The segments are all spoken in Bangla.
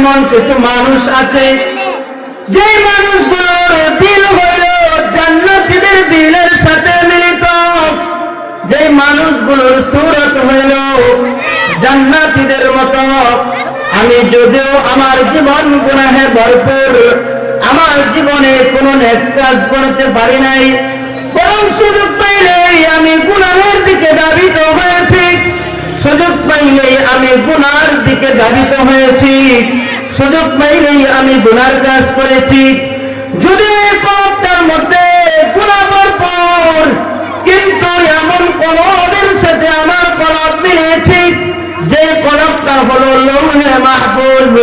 এমন কিছু মানুষ আছে যে মানুষগুলোর দিল হইল জান্নাতীদের দিলের সাথে মিলিত, যে মানুষগুলোর সূরত হইল জান্নাতীদের মতো। আমি যদিও আমার জীবন গুনাহে ভরপুর, আমার জীবনে কোনো নেক কাজ করতে পারি নাই, বরং সুযোগ পাইলেই আমি গুনাহের দিকে ধাবিত হয়েছি, সুযোগ পাইলেই আমি গুনার দিকে ধাবিত হয়েছি, সুযোগ পাইলেই আমি গুনার কাজ করেছি। যদি এই কলবটার মধ্যে গুনাহ ভরপুর, কিন্তু এমন কলবের সাথে আমার কলব মিলেছে যে কলবটা হলো লৌহে মাহফুজ,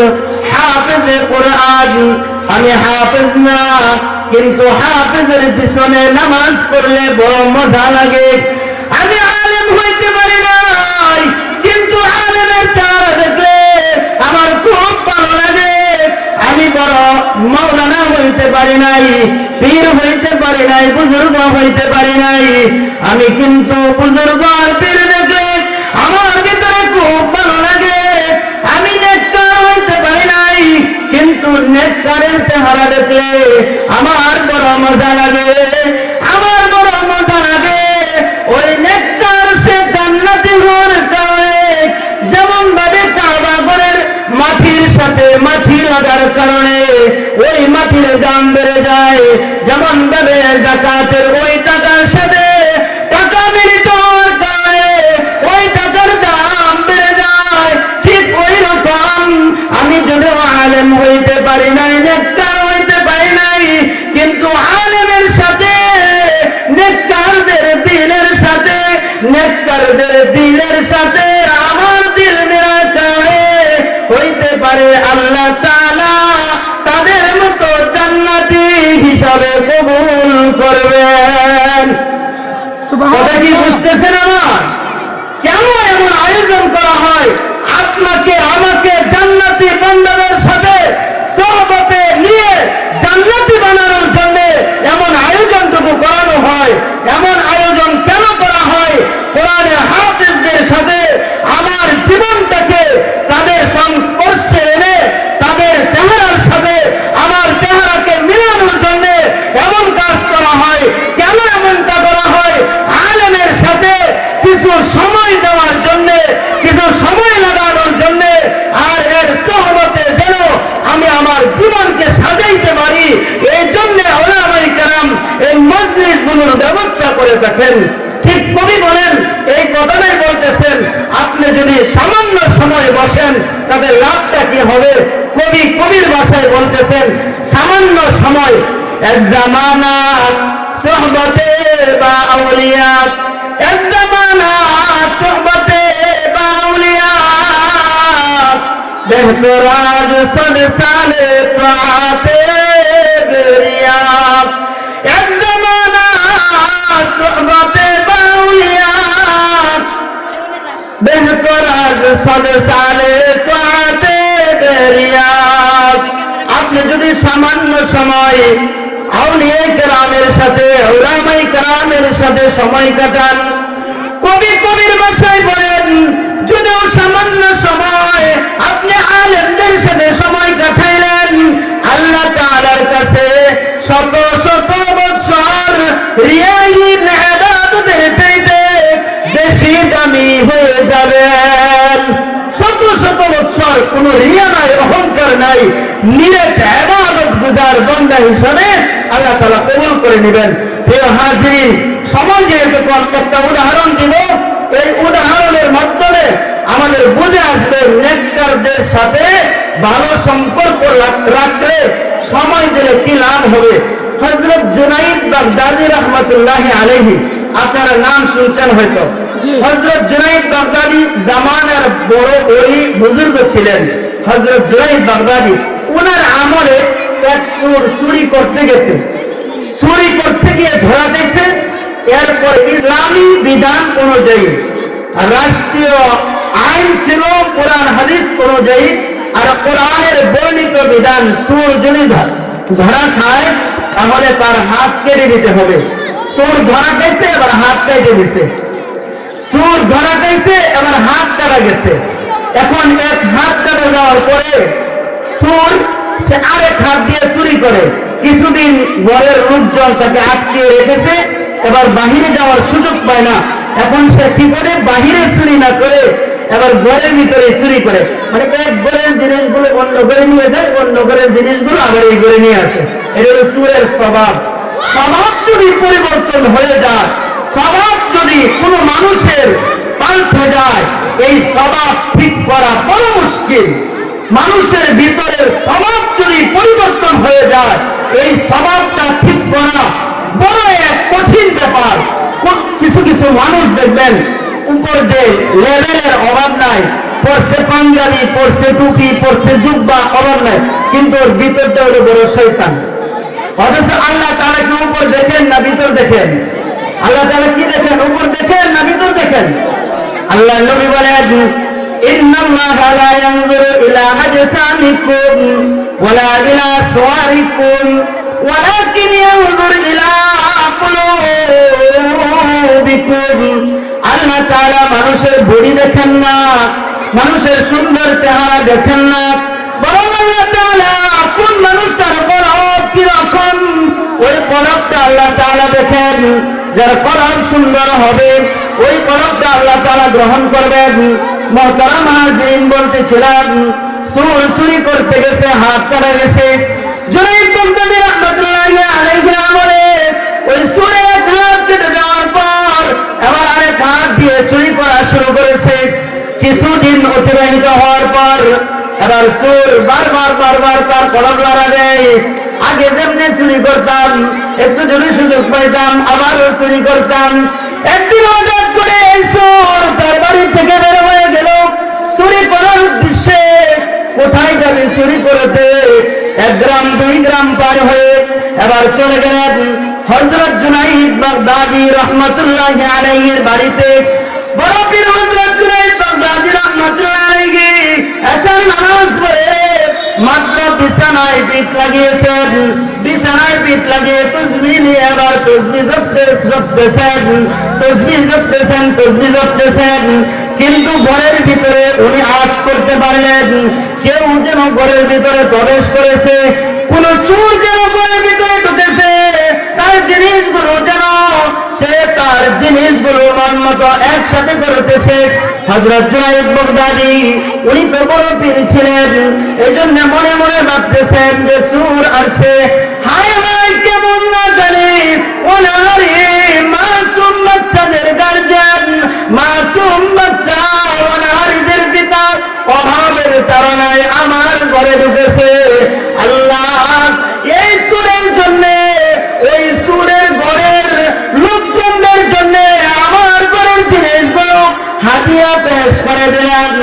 হাফেজে কোরআন। আমি হাফেজ না, কিন্তু হাফেজের পিছনে নামাজ পড়লে বড় মজা লাগে। আমি আলেম হইতে পারি নাই, কিন্তু আলেমের চেহারা দেখলে আমার খুব ভালো লাগে। আমি বড় মাওলানা হইতে পারি নাই, পীর হইতে পারি নাই, বুজুর্গ হইতে পারি নাই, আমি কিন্তু বুজুর্গ আর পীর দেখলে আমার ভিতরে খুব ভালো লাগে। আমি নেককার হইতে পারি নাই, কিন্তু নেককারের চেহারা দেখলে আমার বড় মজা লাগে, আমার বড় মজা লাগে। ওই নেককার সে জান্নাতি হওয়ার কারণে যেমন ভাবে কাবা ঘরের মাটির সাথে মাটি লাগার কারণে ওই মাটির দাম বেড়ে যায়, যেমন ভাবে যাকাতের ওই টাকার সাথে টাকা মিলিত হওয়ার কারণে ওই টাকার দাম বেড়ে যায়, ঠিক ওই রকম আমি যদিও আলেম হইতে পারি নাই, নেককার হইতে পারি নাই, কিন্তু আলেমের সাথে নেককারদের দিলের সাথে, নেককারদের দিলের সাথে আমার দিল মেলার কারণে হইতে পারে আল্লাহ তাআলা তাদের মতো জান্নাতি হিসাবে কবুল করবেন। কথা কি বুঝতেছেন আমার? কেন এমন আয়োজন করা হয়? আপনাকে আমাকে জান্নাতি বান্দাদের সাথে সোহবতে নিয়ে জান্নাতি বানানোর জন্য এমন আয়োজনটুকু করানো হয়। এমন আয়োজন কেন করা হয়? কোরআনের হাফেজদের সাথে আমার জীবনটাকে তাদের সংস্পর্শে এনে তাদের চেহারার সাথে আমার চেহারাকে মিলানোর জন্য এমন কাজ করা হয়। কেন এমনটা করা হয়? আলেমের সাথে কিছু সময় দেওয়ার জন্য, কিছু সময় লাগানোর জন্য, আর এর সোহবতে যেন আমি আমার জীবনকে সাজাইতে পারি, এই জন্য উলামায়ে কেরাম এই মজলিসগুলোর ব্যবস্থা করে থাকেন। ঠিক কবি বলেন, এই কথাটাই বলতেছেন, আপনি যদি সামান্য সময় বসেন তাদের লাভটা কি হবে? কবি কবির ভাষায় বলতেছেন, সামান্য সময় এক জামানা সোহবতে বা আউলিয়া, এক জামানা সোহবতে বা আউলিয়া, বেহতরাজ সদ সালে তাতে বেরিয়া, এক জামানা সোহবতে বা আউলিয়া, বেহতরাজ সদ সালে তাতে বেরিয়া। আপনি যদি সামান্য সময় আউলিয়া কেরামের সাথে, উলামায়ে কেরামের সাথে সময় কাটান, কবি কবির ভাষায় বলেন, যদিও সামান্য সময় আপনি আলেমদের সাথে সময় কাটাইলেন, আল্লাহ তাআলার কাছে শত শত বছর রিয়াইন ইবাদতের চাইতে বেশি দামি হয়ে যাবেন। শত শত বছর কোন রিয়া নাই, অহংকার নাই, নিরেট ইবাদত গুজার বান্দা হিসাবে আল্লাহ তাআলা কবুল করে নেবেন। প্রিয় হাজিরিন, সময় যেহেতু একটা উদাহরণ দিব, এই উদাহরণের মাধ্যমে আমাদের বুঝে আসবে নেককারদের সাথে ভালো সম্পর্ক রাখলে সময় দিলে কি লাভ হবে। হযরত জুনাইদ বাগদাদী রাহমাতুল্লাহি আলাইহি, আপনারা নাম শুনছেন হয়তো। হযরত জুনাইদ বাগদাদী জামানার বড় ওলি বুজুর্গ ছিলেন। হযরত জুনাইদ বাগদাদী, ওনার আমলে এক চোর চুরি করতে গেছে, চুরি করতে গিয়ে ধরা দিয়েছে। এরপর ইসলামী বিধান অনুযায়ী, রাষ্ট্রীয় আইন ছিল কোরআন হাদিস অনুযায়ী, আর কোরআনের বর্ণিত বিধান, চোর যদি ধরা খায় তাহলে তার হাত কেটে দিতে হবে। চোর ধরা গেছে, এবার হাত কেটে দিছে। চোর ধরা গেছে, এবার হাত কাটা গেছে। এখন এক হাত কাটা যাওয়ার পরে চোর সে আরেক হাত দিয়ে চুরি করে। কিছুদিন ঘরের লোকজন তাকে আটকে রেখেছে, এবার বাহিরে যাওয়ার সুযোগ পায় না। এখন সে কি করে, বাহিরে চুরি না করে এবার ঘরের ভিতরে চুরি করে। মানে এক ঘরের জিনিসগুলো অন্য ঘরে নিয়ে যায়, অন্য ঘরের জিনিসগুলো আবার এই ঘরে নিয়ে আসে। এটা হলো চোরের স্বভাব। স্বভাব যদি পরিবর্তন হয়ে যায়, স্বভাব যদি কোনো মানুষের পাল্টে যায়, এই স্বভাব ঠিক করা বড় মুশকিল। মানুষের ভিতরের স্বভাব যদি পরিবর্তন হয়ে যায়, এই স্বভাবটা ঠিক করা বড় এক কঠিন ব্যাপার। কিছু কিছু মানুষ দেখবেন উপর যে লেভেলের অভাব নাই, পড়ছে পাঞ্জাবি, পড়ছে টুপি, পড়ছে জুব্বা, অভাব নাই, কিন্তু ওর ভিতরটা হলো বড় শয়তান। অথচ আল্লাহ তাআলা কি উপর দেখেন না ভিতর দেখেন? আল্লাহ তাআলা কি দেখেন, উপর দেখেন না ভিতর দেখেন? আল্লাহ নবী বলেন, ইন্নাল্লাহা লা ইয়ানজুরু ইলা আজসামিকুম ওয়ালা ইলা সুওয়ারিকুম ওয়ালাকিন ইয়ানজুরু ইলা কুলুবিকুম। আল্লাহ তাআলা মানুষের বডি দেখেন না, মানুষের সুন্দর চেহারা দেখেন না, বরং আল্লাহ তাআলা কোন মানুষটার কলব কিরকম, ওই কলবটা আল্লাহ তাআলা দেখেন। যার কলব সুন্দর হবে, ওই কলবটা আল্লাহ তাআলা গ্রহণ করবেন। মুহতারাম হাজিরিন, বলতেছিলাম চোর চুরি করতে গেছে, হাত কাটা গেছে। জুনাইদ বাগদাদী রাহমাতুল্লাহি আলাইহি আমলে ওই চোরের এক হাত কেটে দেওয়ার পর এবার আরেক হাত দিয়ে চুরি করা শুরু করেছে। কিছুদিন অতিবাহিত হওয়ার পর এবার চোর বারবার তার কলম লড়া দেয়। আগে যেমনি চুরি করতাম, একটু যদি সুযোগ পাইতাম আবারও চুরি করতাম। একদিন হঠাৎ করে এই চোর তার বাড়ি থেকে বের হয়ে গেল চুরি করার উদ্দেশ্যে। কোথায় যাবে চুরি করতে? 1 গ্রাম 2 গ্রাম পার হয়ে এবার চলে গেলেন হযরত জুনাইদ বাগদাদী রাহমাতুল্লাহি আলাইহির বাড়িতে। বড় পীর হযরত জুনাইদ বাগদাদী রাহমাতুল্লাহি আলাইহি এশার নামাজ পড়ে মাত্র বিছানায় পিঠ লাগিয়েছেন। বিছানায় পিঠ লাগিয়ে তাসবিহ নিয়ে আবার তাসবিহ জপতেছেন। কিন্তু ঘরের ভিতরে উনি আওয়াজ করতে পারলেন কেউ যেন ঘরের ভিতরে প্রবেশ করেছে, কোন চোর যেন ঘরের ভিতরে ঢুকেছে। তার জিনিসগুলো যেন সে তার জিনিসগুলো মন মতো একসাথে করতেছে। হযরত জুনাইদ বাগদাদী উনি তো বড় পীর ছিলেন, এই জন্য মনে মনে ভাবতেছেন যে চোর আসছে। হায় হায়, কেমন না জানি ওনারে মাসুম বাচ্চাদের গার্জিয়ান, মাসুম বাচ্চা ওনারদের পিতা অভাবের তাড়নায় আমার ঘরে ঢুকেছে। আল্লাহ, এই চোরের জন্য, ওই চোরের ঘরের লোকজনদের জন্য আমার ঘরের জিনিসগুলো হাদিয়া পেশ করে দিলাম।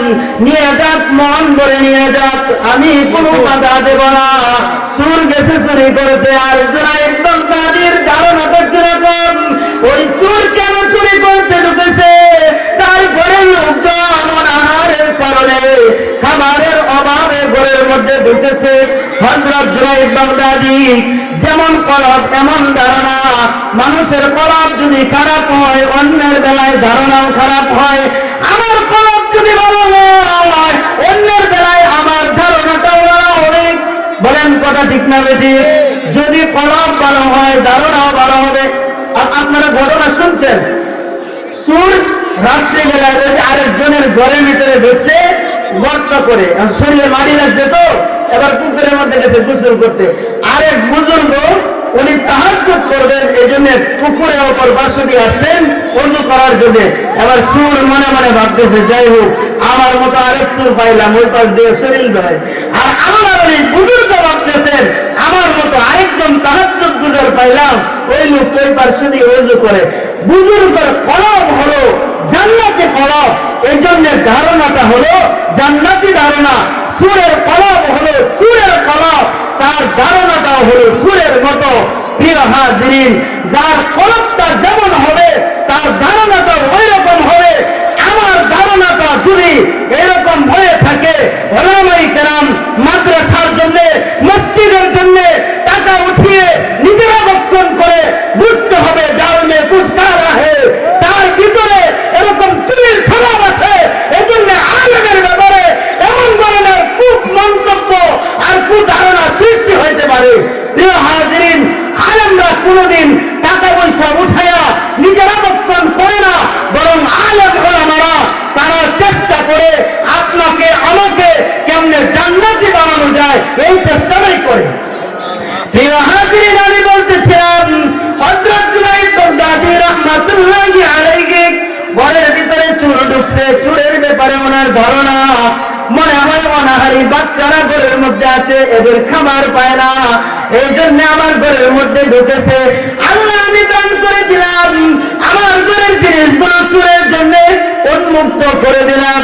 নিয়ে যাক, মন ভরে নিয়ে যাক, আমি কোনো বাধা দেব না। চোর গেছে চুরি করতে। আর জুনাইদ বাগদাদীর ধারণাটা কিরকম? ওই চোর কেন চুরি করতে ঢুকেছে? তার ঘরের লোকজন অনাহারের কারণে, খাবারের অভাবে ঘরের মধ্যে ঢুকেছে। হযরত জুনাইদ বাগদাদী যেমন কলব এমন ধারণা। মানুষের কলব যদি খারাপ হয়, অন্যের বেলায় ধারণাও খারাপ হয়। আমার কলব যদি ভালো হয়, অন্যের বেলায় আমার ধারণাটাও ভালো হবে। বলেন কথা ঠিক না বেঠিক? যদি কলব ভালো হয়, ধারণাও ভালো হবে। আপনারা ঘটনা শুনছেন, চোর রাত্রে বেলায় আরেকজনের ঘরের ভিতরে ঢুকছে গর্ত করে, শরীরে মাটি লাগছে তো এবার পুকুরের মধ্যে গেছে গোসল করতে। আরেক বুজুর্গ উনি তাহাজ্জুদ করবেন, এই জন্য পুকুরের ওপর বাসুদি আসছেন ওযু করার জন্য। এবার চোর মনে মনে ভাবতেছে, যাই হোক আমার মতো আরেক চোর পাইলাম, ওই পাশ দিয়ে শরীর ধরে। আর আমার ওই বুজুর্গ ভাবতেছেন, আমার মতো আরেকজন তাহাজ্জুদ গুজার পাইলাম, ওই লোক ওই পাশে দিয়ে ওযু করে। বুজুর্গের কলব হলো জান্নাতি কলব, এই জন্য ধারণাটা হলো জান্নাতি ধারণা। সূরের কলব হলো সূরের কলব, তার ধারণাটাও হলো সূরের মতো। প্রিয় হাজিরিন, যার কলবটা যেমন হবে তার ধারণাটাও ওই রকম হবে। আমার ধারণাটা যদি এরকম হয়ে থাকে, ওলামায়ে কেরাম মাদ্রাসার জন্য, মসজিদের জন্য টাকা উঠিয়ে নিজেরা বক্ষণ করে বুঝতে হবে ডাল মে কুছ কালা হে, তার ভিতরে এরকম চুরির স্বভাব আছে। এজন্য আলেমের ব্যাপারে এমন ধরনের কূপ মন্তব্য আর প্রিয় হাজিরিন, আমি বলতেছিলাম হযরত জুনাইদ বাগদাদী রাহমাতুল্লাহি আলাইহি ঘরের ভিতরে চোর ঢুকছে। চোরের ব্যাপারে ওনার ধারণা মনে হয় অনাহারী বাচ্চারা ঘরের মধ্যে আছে, এদের খাবার পায় না, এই জন্য আমার ঘরের মধ্যে ঢুকেছে। আল্লাহ আমি দান করে দিলাম, আমার ঘরের জিনিসগুলো চোরের জন্য উন্মুক্ত করে দিলাম।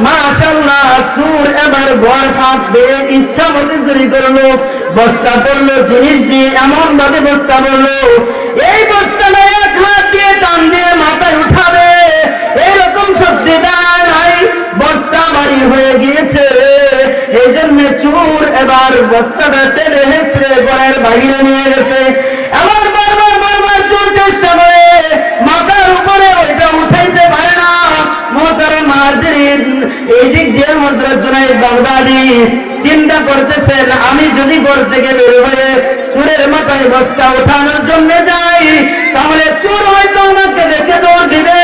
মাশাআল্লাহ, চোর এবার ঘর ফাঁক দিয়ে ইচ্ছা মতো চুরি করলো, বস্তা পড়লো জিনিস দিয়ে, এমন ভাবে বস্তা পড়লো, এই বস্তাটা এক হাত দিয়ে টান দিয়ে মাথায় উঠাবে এরকম শক্তি নাই, বস্তা ভারী হয়ে গিয়েছে। এই জন্য চোর এবার বস্তাটা টেনে হেসড়ে ঘরের বাইরে নিয়ে গেছে। এবার বারবার চোর চেষ্টা করে, মাথার উপরে ওইটা উঠাইতে পারে না। মোহতারাম হাজিরিন, এই দিক দিয়ে হযরত জুনাইদ বাগদাদী চিন্তা করতেছেন, আমি যদি ঘর থেকে বের হয়ে চোরের মাথায় বস্তা উঠানোর জন্য যাই, তাহলে চোর হয়তো আমাকে দেখে দৌড় দিবে,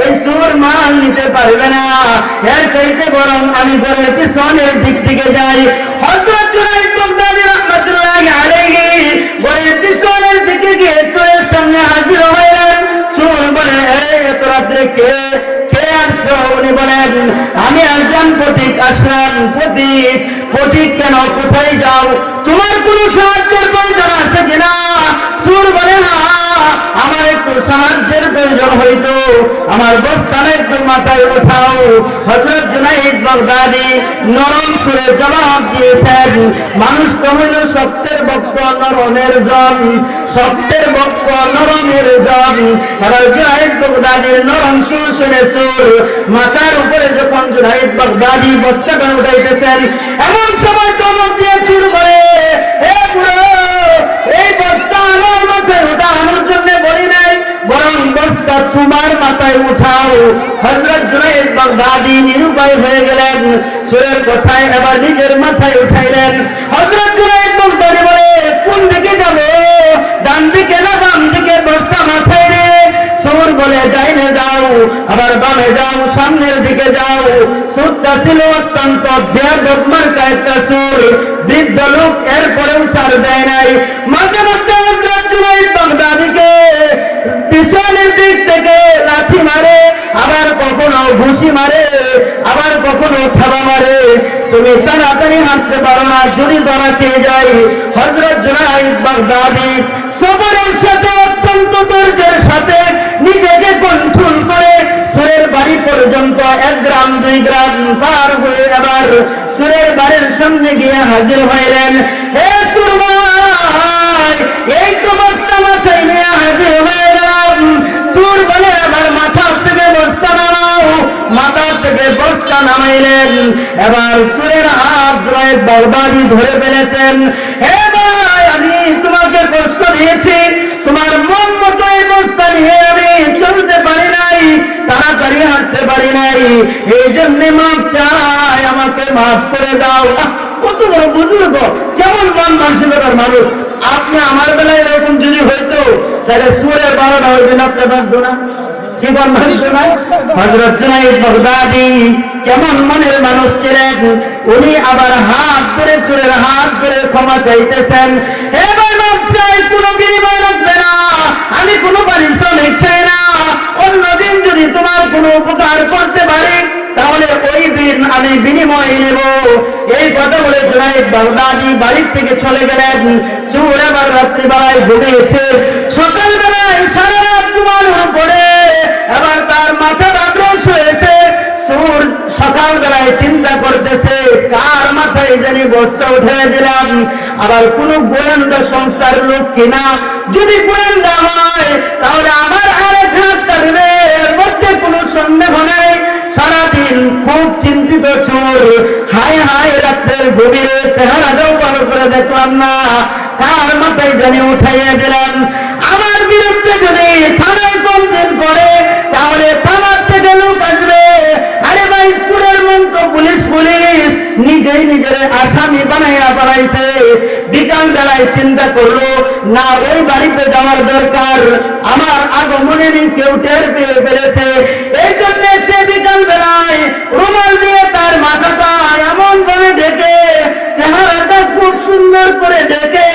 এই চোর মাল নিতে পারবে না। এর চাইতে বরং আমি ঘরের পিছনের দিক থেকে যাই। হযরত জুনাইদ বাগদাদী রাহমাতুল্লাহি আলাইহি ঘরের পিছনের দিকে গিয়ে চোরের সামনে হাজির হলেন। চোর বলে, এত রাত্রে কে আসছো? উনি বলেন, আমি একজন পথিক আসলাম। পথিক কেন? কোথায় যাও? তোমার কোনো সাহায্যের প্রয়োজন আছে কিনা? চোর বলে, হ্যাঁ, আমার একটু সাহায্যের প্রয়োজন হইতো, আমার বস্তাটা একটু মাথায় উঠাও। হযরত জুনাইদ বাগদাদী নরম সুরে জবাব দিয়েছেন, মানুষ তো হইল শক্তের বক্ষ নরমের জন, শক্তের বক্ষ নরমের জন। জুনাইদ বাগদাদীর নরম সুর শুনে চোর মাথার উপরে যখন জুনাইদ বাগদাদী বস্তাটা উঠাইতেছেন, এমন সময় চমক দিয়ে চোর বলে, হে বুড়ো, এই বস্তা আমার মাথায় উঠানোর জন্য বলি নাই, বরং বস্তা তোমার মাথায় উঠাও। হযরত জুনাইদ বাগদাদী নিরুপায় হয়ে গেলেন, চোরের কথায় এবার নিজের মাথায় উঠাইলেন। হযরত জুনাইদ বাগদাদী বলে, কোন দিকে যাব? ডান দিকে না বাম দিকে? বস্তা মাথায় রে। চোর বলে, ডাইনে যাও, আবার বামে যাও, সামনের দিকে যাও। চোরটা ছিল অত্যন্ত বেয়াদব মার্কা একটা চোর, বৃদ্ধ লোক, এরপরেও ছাড় দেয় নাই। মাঝে মধ্যে হযরত জুনাইদ বাগদাদীকে পিছনের দিক থেকে লাঠি মারে, আবার কখনো ঘুষি মারে, আবার কখনো থাবা মারে। তুমি তাড়াতাড়ি হাঁটতে পারো না, যদি ধরা খেয়ে যাই। হযরত জুনাইদ বাগদাদী সবরের সাথে, অত্যন্ত ধৈর্যের সাথে নিজেকে কন্ট্রোল করে চোরের বাড়ি পর্যন্ত 1 গ্রাম 2 গ্রাম পার হয়ে এবার চোরের বাড়ির সামনে গিয়ে হাজির হইলেন। হে চোর ভাই, এই তো বস্তা মাথায় নিয়ে হাজির হয়ে গেলাম। চোর বলে, এবার মাথা থেকে বস্তা নামাও। মাথা থেকে বস্তা নামাইলেন। এবার চোরের হাত জুনাইদ বাগদাদী ধরে ফেলেছেন। হে ভাই, আমি তোমাকে কষ্ট দিয়েছি, তোমার মন মতো এই বস্তা নিয়ে আমি চলতে পারি নাই, তাড়াতাড়ি হাঁটতে পারি নাই, এই জন্য মাফ চাই, আমাকে মাফ করে দাও। কত বড় বুজুর্গ, কেমন মন মানসিকতার মানুষ। আপনি আমার বেলায় এরকম যদি হইতো, তাহলে সুরের 12টা হইবে না, আপনি বাঁচতো না। হযরত জুনাইদ বাগদাদী কেমন মনের মানুষ ছিলেন, উনি আবার হাত ধরে চোরের হাত ধরে ক্ষমা চাইতেছেন। হে ভাই, মাফ চাই, কোনো বিনিময় লাগবে না, আমি কোনো পারিশ্রমিক চাই না, অন্যদিন যদি তোমার কোনো উপকার করতে পারি তাহলে ওই দিন আমি বিনিময় নেব। এই কথা বলে জুনাইদ বাগদাদী বাড়ির থেকে চলে গেলেন। চোর আবার রাত্রিবেলায় ঘুমিয়েছে, সকালবেলায় সারা রাত ঘুমানোর পরে এবার তার মাথা আক্রোশ হয়েছে। চোর সকালবেলায় চিন্তা করতেছে, কার মাথায় জানি বস্তা উঠে দিলাম, আবার কোন গোয়েন্দা সংস্থার লোক কিনা। যদি গোয়েন্দা হয় তাহলে আমার আরেক হাত কাটবে, এর মধ্যে কোনো সন্দেহ নাই। সারাদিন খুব চিন্তিত চোর, হায় হায়, রাত্রের গভীরে চেহারাটাও ভালো করে দেখলাম না, কার মাথায় জানি উঠাইয়া দিলাম। আমার বিরুদ্ধে যদি থানায় কমপ্লেন করে তাহলে থানার থেকে লোক আসবে। আরে ভাই, চোরের মন তো পুলিশ নিজেই নিজের আসামি বানাইয়া বানাইছে। বিকাল বেলায় চিন্তা করলো, না ওই বাড়িতে যাওয়ার দরকার, আমার আগমনে কেউ টের পেয়ে ফেলেছে। এই জন্য সে বিকাল বেলায় রুমাল দিয়ে তার মাথাটা এমন ভাবে ঢেকে, চেহারাটা খুব সুন্দর করে ঢেকে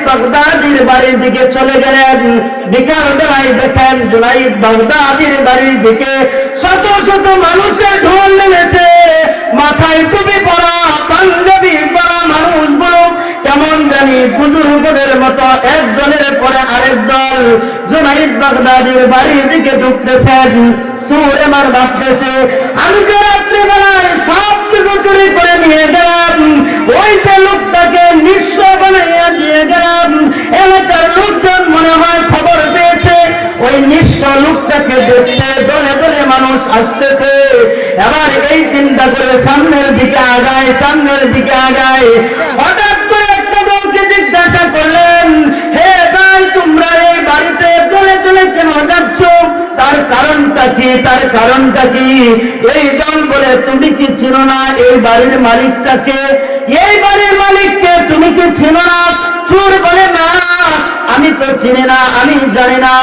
বাগদাদির বাড়ির দিকে চলে গেলেন। বিকাল বেলায় দেখেন জুনাইদ বাগদাদির বাড়ির দিকে শত শত মানুষের ঢোল নেমেছে। মাথায় টুপি পরা, পাঞ্জাবি পরা মানুষগুলো কেমন জানি বুজুর্গদের মতো একদলের পরে আরেক দল জুনাইদ বাগদাদির বাড়ির দিকে ঢুকতেছেন। সুর এবার ভাবতেছে, আমি যে রাত্রিবেলায় সব কিছু চুরি করে নিয়ে গেলাম, ওই যে লোকটাকে নিঃস্ব বানাইয়া দিয়ে গেলাম, এলাকার লোকজন মনে হয় খবর পেয়েছে, ওই নিঃস্ব লোকটাকে দেখতে দলে দলে মানুষ আসতেছে। এবার এই চিন্তা করে সামনের দিকে আগায়, সামনের দিকে আগায়। হঠাৎ করে একটা দলকে জিজ্ঞাসা করলেন, হে ভাই, তোমরা এই বাড়িতে দলে দলে কেন যাচ্ছ? তার কারণটা কি? তার কারণটা কি? এই দল বলে, তুমি কি চিনো না এই বাড়ির মালিকটাকে? এই বাড়ির মালিককে তুমি কি চিনো না? চোর বলে, না, আমি তো চিনি না, আমি জানি না।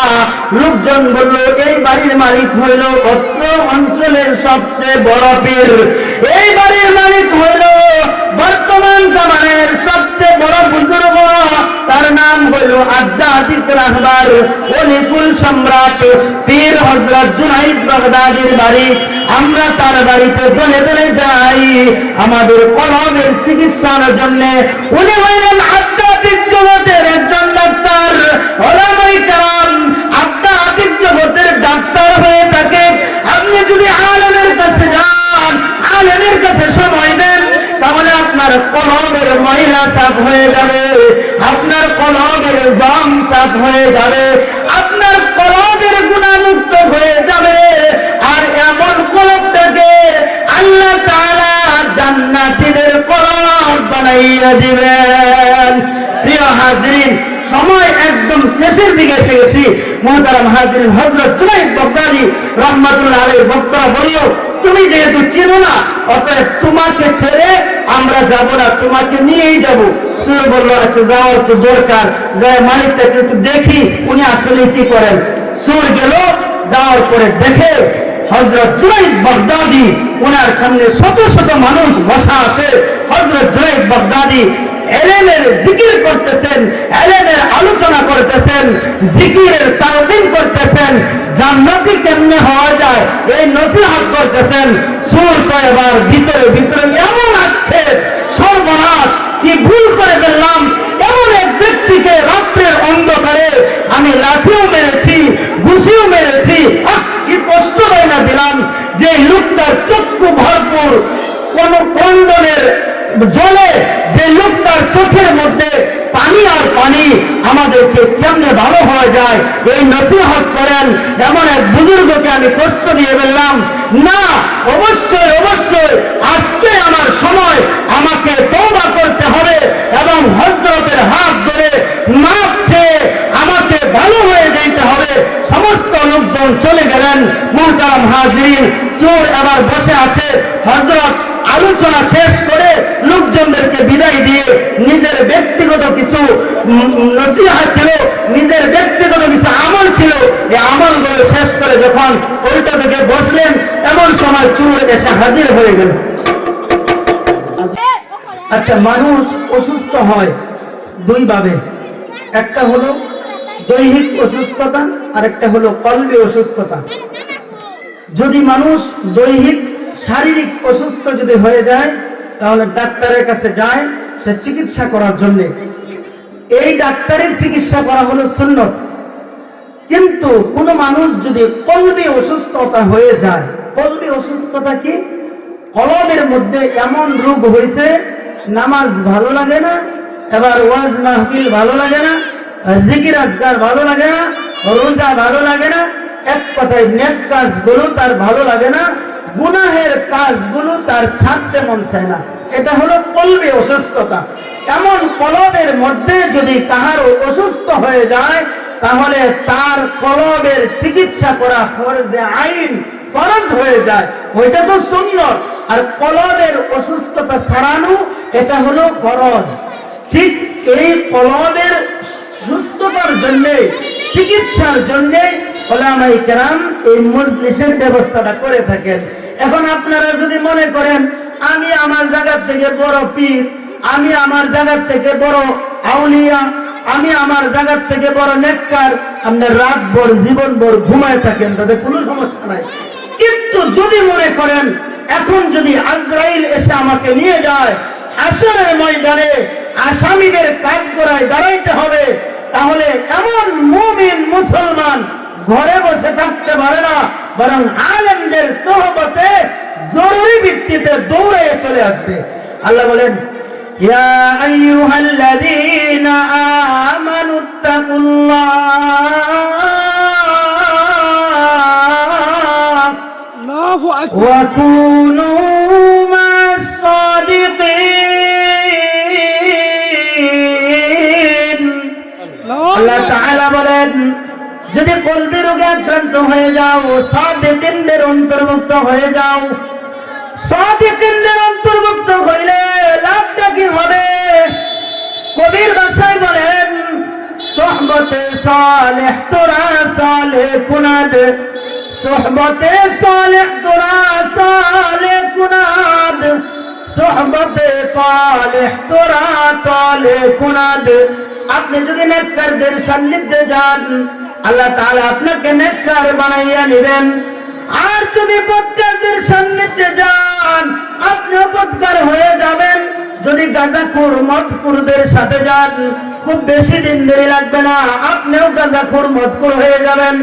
লোকজন বলল, এই বাড়ির মালিক হইল অত্র অঞ্চলের সবচেয়ে বড় পীর। এই বাড়ির মালিক হইল বর্তমান জামানের সবচেয়ে বড় বুজুর্গ। তার নাম হইল আধ্যাত্মিক রাহবার অলিকুল সম্রাট পীর হযরত জুনাইদ বাগদাদির বাড়ি। আমরা তার বাড়িতে দলে দলে যাই আমাদের কলমের চিকিৎসার জন্য। উনি হইলেন আধ্যাত্মিক জগতের একজন ডাক্তার। ওলামায়ে কেরাম আধ্যাত্মিক জগতের ডাক্তার হয়ে থাকে। আপনি যদি আলেমের কাছে যান, আলেমের কাছে সময় দেন, তাহলে আপনার কলমের ময়লা সাফ হয়ে যাবে, আপনার কলমের জম সাফ হয়ে যাবে, আপনার কলমের গুনাহমুক্ত হয়ে যাবে। আর এমন কলমটাকে আল্লাহ তাআলা জান্নাতীদের কলম বানাইয়া দিবেন। প্রিয় হাজিরিন, সময় একদম শেষের দিকে এসে গেছি। মুহতারাম হাজিরিন, হযরত জুনাইদ বাগদাদি রাহমাতুল্লাহ আলাইহি বক্তা বলল, তুমি যেহেতু চিনো না, অতএব তোমাকে ছেড়ে আমরা যাব না, তোমাকে নিয়েই যাব। সুর বলল, আচ্ছা যাওয়ার তো দরকার, যায় মালিকটাকে একটু দেখি উনি আসলে কি করেন। সুর গেল, যাওয়ার পরে দেখে হযরত জুনাইদ বাগদাদি, ওনার সামনে শত শত মানুষ বসা আছে। হযরত জুনাইদ বাগদাদি এলেমের জিকির করতেছেন, এলেমের আলোচনা করতেছেন, জিকিরের তাওকিদ করতেছেন, জান্নাতি কেমনে হওয়া যায় এই নসিহত করতেছেন। সুর তো এবার ভিতরে ভিতরে এমন আক্ষেপ, সর্বনাশ, কি ভুল করে ফেললাম, এমন এক ব্যক্তিকে রাত্রের অন্ধকারে আমি লাঠিও মেরেছি, ঘুষিও মেরেছি, কি কষ্ট না দিলাম, যে লোকটার চক্ষু ভরপুর কোন কন্দনের জলে, যে লোকটার চোখের মধ্যে পানি আর পানি, আমাদেরকে কেমনে ভালো হয়ে যায় এই নসিহত করেন, এমন এক বুজুর্গকে আমি কষ্ট দিয়ে বললাম, না, অবশ্যই অবশ্যই আজকে আমার সময়, আমাকে তওবা করতে হবে এবং হযরতের হাত ধরে মাপ চেয়ে আমাকে ভালো হয়ে যেতে হবে। সমস্ত লোকজন চলে গেলেন। মুহতারাম হাজিরিন, চোর আবার বসে আছে। হযরত আলোচনা শেষ করে লোকজনদেরকে বিদায় দিয়ে নিজের ব্যক্তিগত কিছু নসিহত ছিল, নিজের ব্যক্তিগত কিছু আমল ছিল, এই আমলগুলো শেষ করে যখন ওইটা থেকে বসলেন, এমন সময় চোর এসে হাজির হয়ে গেল। আচ্ছা, মানুষ অসুস্থ হয় দুই ভাবে, একটা হলো দৈহিক অসুস্থতা আর একটা হলো কলবি অসুস্থতা। যদি মানুষ দৈহিক শারীরিক অসুস্থ যদি হয়ে যায়, তাহলে ডাক্তারের কাছে যায় সে চিকিৎসা করার জন্য। এই ডাক্তারের চিকিৎসা করা হলো সুন্নত। কিন্তু কোন মানুষ যদি কলবি অসুস্থতা হয়ে যায়, কলবি অসুস্থতা কি? কলবের মধ্যে এমন রোগ হয়েছে, নামাজ ভালো লাগে না, এবার ওয়াজ মাহফিল ভালো লাগে না, জিকির আজকার ভালো লাগে না, রোজা ভালো লাগে না, এক কথায় নেক কাজগুলো তার ভালো লাগে না, গুনাহের কাজগুলো তার ছাড়তে মন চায় না। এটা হলো কলবি অসুস্থতা। এমন কলবের মধ্যে যদি কাহারও অসুস্থ হয়ে যায়, তাহলে তার কলবের চিকিৎসা করা ফরজে আইন, ফরজ হয়ে যায়। ওইটা তো সুন্নত, আর কলবের অসুস্থতা সারানো এটা হলো ফরজ। ঠিক এই কলবের সুস্থতার জন্য, চিকিৎসার জন্য উলামায়ে কেরাম এই মজলিসের ব্যবস্থাটা করে থাকেন। এখন আপনারা যদি মনে করেন আমি আমার জায়গা থেকে বড় পীর, আমি আমার জায়গা থেকে বড় আউলিয়া, আমি আমার জায়গা থেকে বড় নেককার, আপনি রাত ভর জীবন ভর ঘুমায় থাকেন, তাতে কোনো সমস্যা নাই। কিন্তু যদি মনে করেন এখন যদি আজরাইল এসে আমাকে নিয়ে যায়, হাসরের ময়দানে আসামিদের কাঠগড়ায় দাঁড়াইতে হবে, তাহলে এমন মুমিন মুসলমান ঘরে বসে থাকতে পারে না, বরং আলেমদের সোহবতে জরুরি ভিত্তিতে দৌড়ে চলে আসবে। আল্লাহ বলেন, ইয়া আইয়ুহাল্লাযীনা আমানুত্তাকুল্লাহ আল্লাহু আকবার ওয়া কুনু মা'আস সাদিকিন। আল্লাহ তাআলা বলেন, যদি কলবি রোগে আক্রান্ত হয়ে যাও, সাদিকিনদের অন্তর্ভুক্ত হয়ে যাও। সাদিকিনদের অন্তর্ভুক্ত হইলে লাভটা কি হবে? কবির ভাষায় বলেন, সোহবতে সালেহ তোরা সালেহ কুনাদ, সোহবতে সালেহ তোরা সালেহ কুনাদ, সোহবতে সালেহ তোরা সালেহ কুনাদ। আপনি যদি নেককারদের সান্নিধ্যে যান, আল্লাহ তাআলা আপনাকে নেককার বানাইয়া নেবেন। আর যদি বদকারদের সান্নিধ্যে যান, আপনিও বদকার হয়ে যাবেন। যদি গাঁজাখোর মদখোরদের সাথে যান, খুব বেশি দিন দেরি লাগবে না, আপনিও গাঁজাখোর মদখোর হয়ে যাবেন।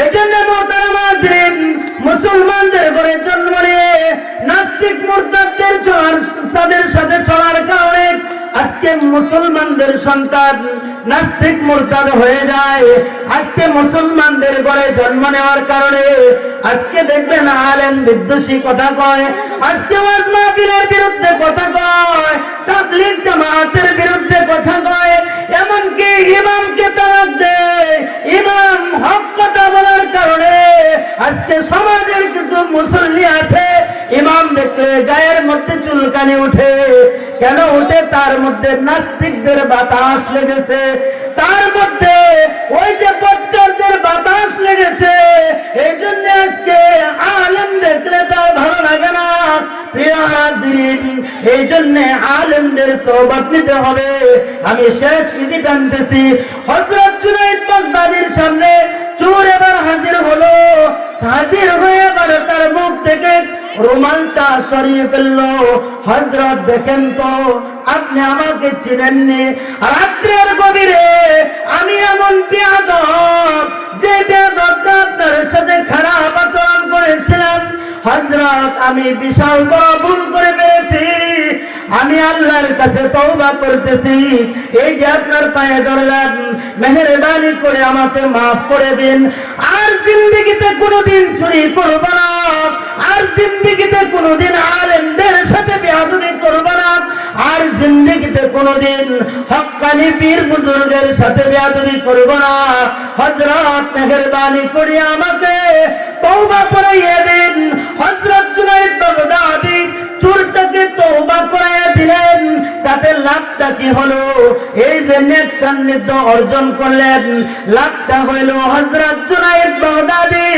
এই জন্য মোহতারাম হাজরিন, মুসলমানদের ঘরে জন্ম নিয়ে নাস্তিক মুরতাদদের তাদের সাথে চলার কারণে আজকে মুসলমানদের সন্তান নাস্তিক মুরতাদ হয়ে যায়। আজকে মুসলমানদের ঘরে জন্ম নেওয়ার কারণে আজকে দেখবেন আলেম বিদ্বেষী কথা কয়, আজকে ওয়াজ মাহফিলের বিরুদ্ধে কথা কয়, তাবলীগ জামাতের বিরুদ্ধে কথা কয়, এমনকি ইমামকে তালাক দেয়। ইমাম হক কথা বলার কারণে আজকে সমাজের কিছু মুসল্লি আছে, ইমাম দেখলে গায়ের মধ্যে চুলকানি উঠে। কেন উঠে? তার মধ্যে নাস্তিকদের বাতাস লেগেছে, তার মধ্যে ওই যে বদকারদের বাতাস লেগেছে। এই জন্য আজকে আলেম দেখলে তার ভালো লাগে না। প্রিয় হাজিরিন, এই জন্য আলেমদের সোহবত নিতে হবে। আমি শেষ বিধি টানতেছি। হযরত জুনাইদ বাগদাদীর সামনে চোর এবার হাজির হলো। হাজির হয়ে এবার তার মুখ থেকে রুমালটা সরিয়ে ফেললো। হযরত, দেখেন তো, আপনি আমাকে চিনেননি। রাত্রের গভীরে আমি এমন বেয়াদব, যে বেয়াদবটা আপনার সাথে খারাপ আচরণ করেছিলাম। হযরত, আমি বিশাল বড় ভুল করে ফেলেছি। আমি আল্লাহর কাছে তওবা করতেছি। এই যে আপনার পায়ে ধরলাম, মেহেরবানি করে আমাকে মাফ করে দিন। আর জিন্দেগিতে কোনোদিন চুরি করব না, আর জিন্দেগিতে কোনোদিন আলেমদের সাথে বেয়াদবি করব না, আর জিন্দেগিতে কোনোদিন হক্কানি পীর বুজুর্গের সাথে বেয়াদবি করব না। হযরত, মেহেরবানি করে আমাকে তওবা করাইয়া দিন। হযরত জুনাইদ বাগদাদী চোরটাকে তওবা করাইয়া দিলেন। তাতে লাভটা কি হলো? এই যে নেক সান্নিধ্য অর্জন করলেন, লাভটা হইল হযরত জুনাইদ বাগদাদী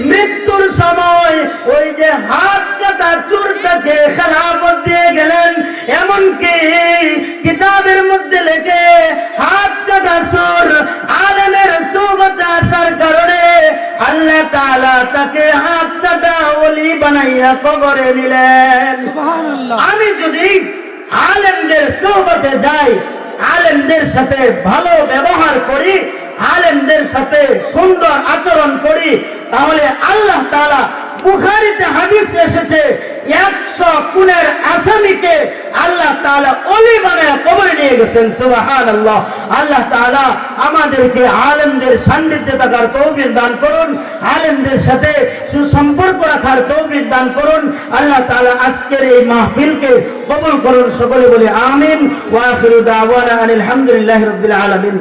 মৃত্যুর সময় ওই যে হাত কাটা চোরটাকে খেলাফত দিয়ে গেলেন। এমনকি কিতাবের মধ্যে লেখে, হাত কাটা চোর আলেমের সোহবতে আসার কারণে আল্লাহ তাআলা তাকে হাত কাটা ওলি বানাইয়া কবরে নিলেন। সুবহানাল্লাহ। আমি যদি আলেমদের সোহবতে যাই, আলেমদের সাথে ভালো ব্যবহার করি, আলেমদের সাথে সুন্দর আচরণ করি, তাহলে আল্লাহ তাআলা, বুখারীতে হাদিস এসেছে, 100 খুনের আসামিকে আল্লাহ তাআলা ওলি বানায় কবরে নিয়ে গেছেন। সুবহানাল্লাহ। আল্লাহ তাআলা আমাদেরকে আলেমদের সান্নিধ্যে থাকার তৌফিক দান করুন, আলেমদের সাথে সুসম্পর্ক রাখার তৌফিক দান করুন। আল্লাহ তাআলা আজকের এই মাহফিলকে কবুল করুন। সকলে বলি আমিন। ওয়া আখিরু দাওয়ানা আনিল হামদুলিল্লাহি রাব্বিল আলামিন।